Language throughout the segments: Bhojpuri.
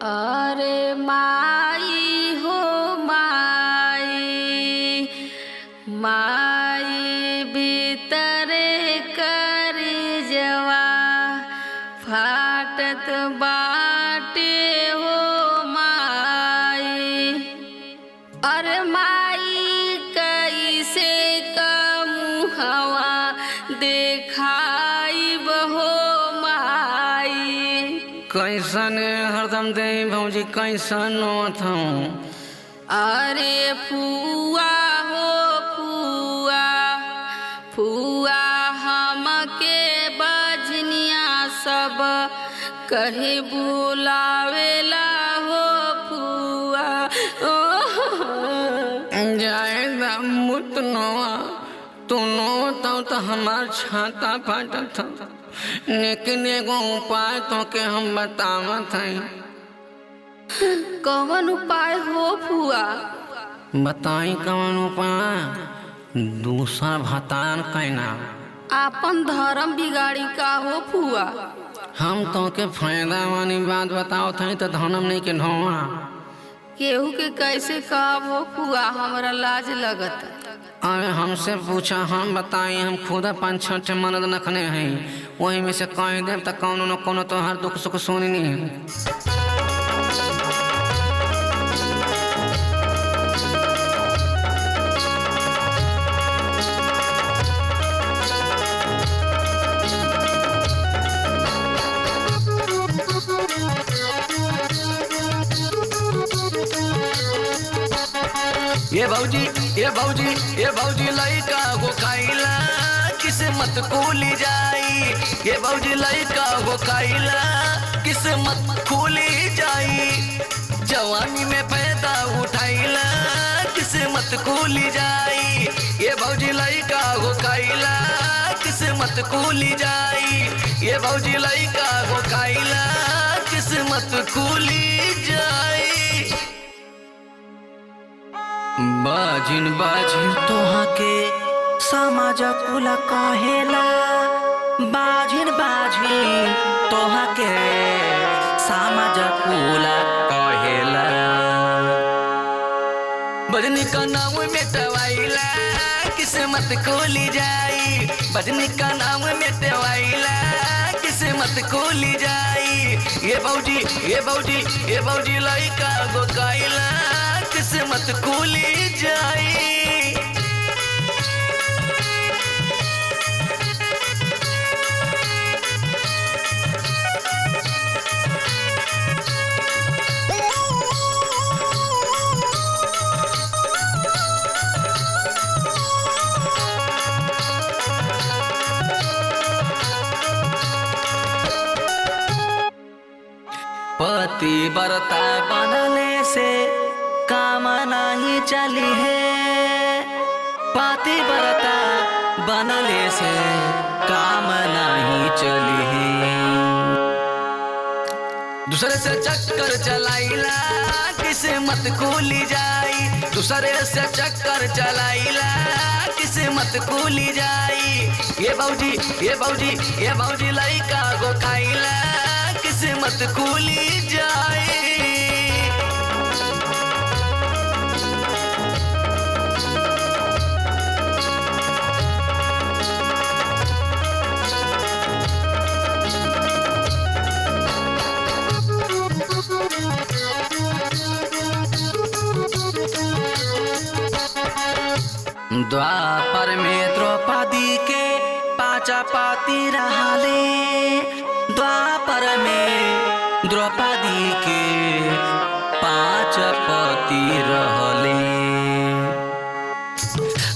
अरे माई हो माई, माई भीतरे करी जवा फाटत बाटे हो माई। अरे माई कैसे मुहवा देखाई बहो माई। कैसन हरदम दे भौजी कैसन थूँ। अरे फुआ हो फुआ, फुआ हमके बजनिया सब कहे बुलावेला हो फुआ। जाएगा मुतनवा तुनो तो हमार छाता फाटत था, लेकिन एगो उपाय तो के हम बतावत हैं। कौन उपाय हो फुआ? बताई कौन उपाय? दूसरा भतान कहना आपन धर्म बिगाड़ी का हो फुआ? हम तो के फायदा वाली बात बताओ थे तो धर्म नहीं के ढोवा। केहू के कैसे कहब हो फुआ, हमरा लाज लगत। अरे हमसे पूछा, हम बताई। हम खुद 5-6 मर्द नखने हैं, वही में से कह दे तो कौनो न कौनो तो हर दुख सुख सुनी नहीं है। ये भौजी लइका हो खाइला किस्मत खुली जाई। ये भौजी लइका हो खाइला किस्मत खुली जाई। जवानी में पैदा उठाइला किस्मत खुली जाई। ये भौजी लइका हो खाइला किस्मत खुली जाई। ये भौजी लइका हो खाइला किस्मत खुली जाई। बाजिन बाजिन तोहा के समाज कुला कहेला। बाजिन बाजिन तोहा के समाज कुला कहेला। बजनी का नाम मिटवाइला किस्मत खुली जाई। बजनी का नाम मिटवाइला किस्मत खुली जाई। ये भौजी लइका गो काइला किस्मत खुली जाई। पति बरता बनले से काम नहीं चली है। पति बरता बनले से काम नहीं चली है। दूसरे से चक्कर चलाइला किस्मत खुली जाई। दूसरे से चक्कर चलाइला किस्मत खुली जाई। ये भौजी लइका गो खाइला किस्मत खुली जाई। द्वापर में द्रौपदी के पाचा पाती रहले। द्वापर में द्रौपदी के 5 पति रहले।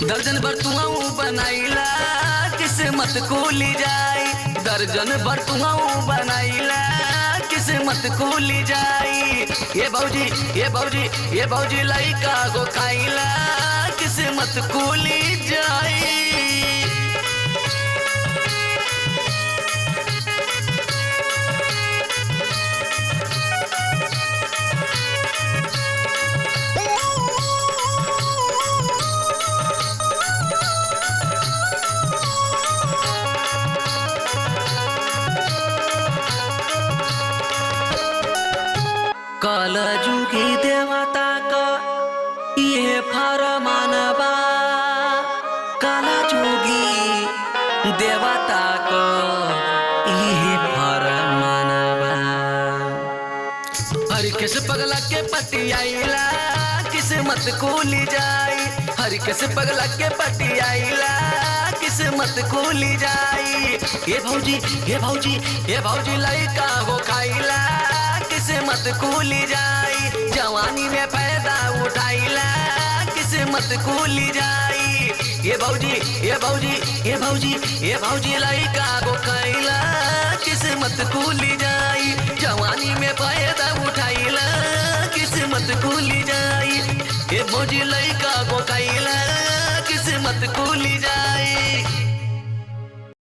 दर्जन बर्तुआऊ बनाइला किस्मत खुली जाई। दर्जन बर्तुआऊ बनाइला किस्मत खुली जाई। ये भौजी लइका गो खाइला किस्मत खुली जाई। कल जुगी देवता का ये फरमानबा कल जुगी देवता का ये फरमानबा। हर किस पगला के पटियाइला किस्मत खुली जाई, हर किस पगला के पटियाइला किस्मत खुली जाई। ये भौजी ये भौजी ये भौजी लइका हो खाइला किस्मत खुली जाई, जवानी में फायदा उठाइला किस्मत खुली जाई। ये भौजी ये भौजी ये भौजी ये भौजी लइका हो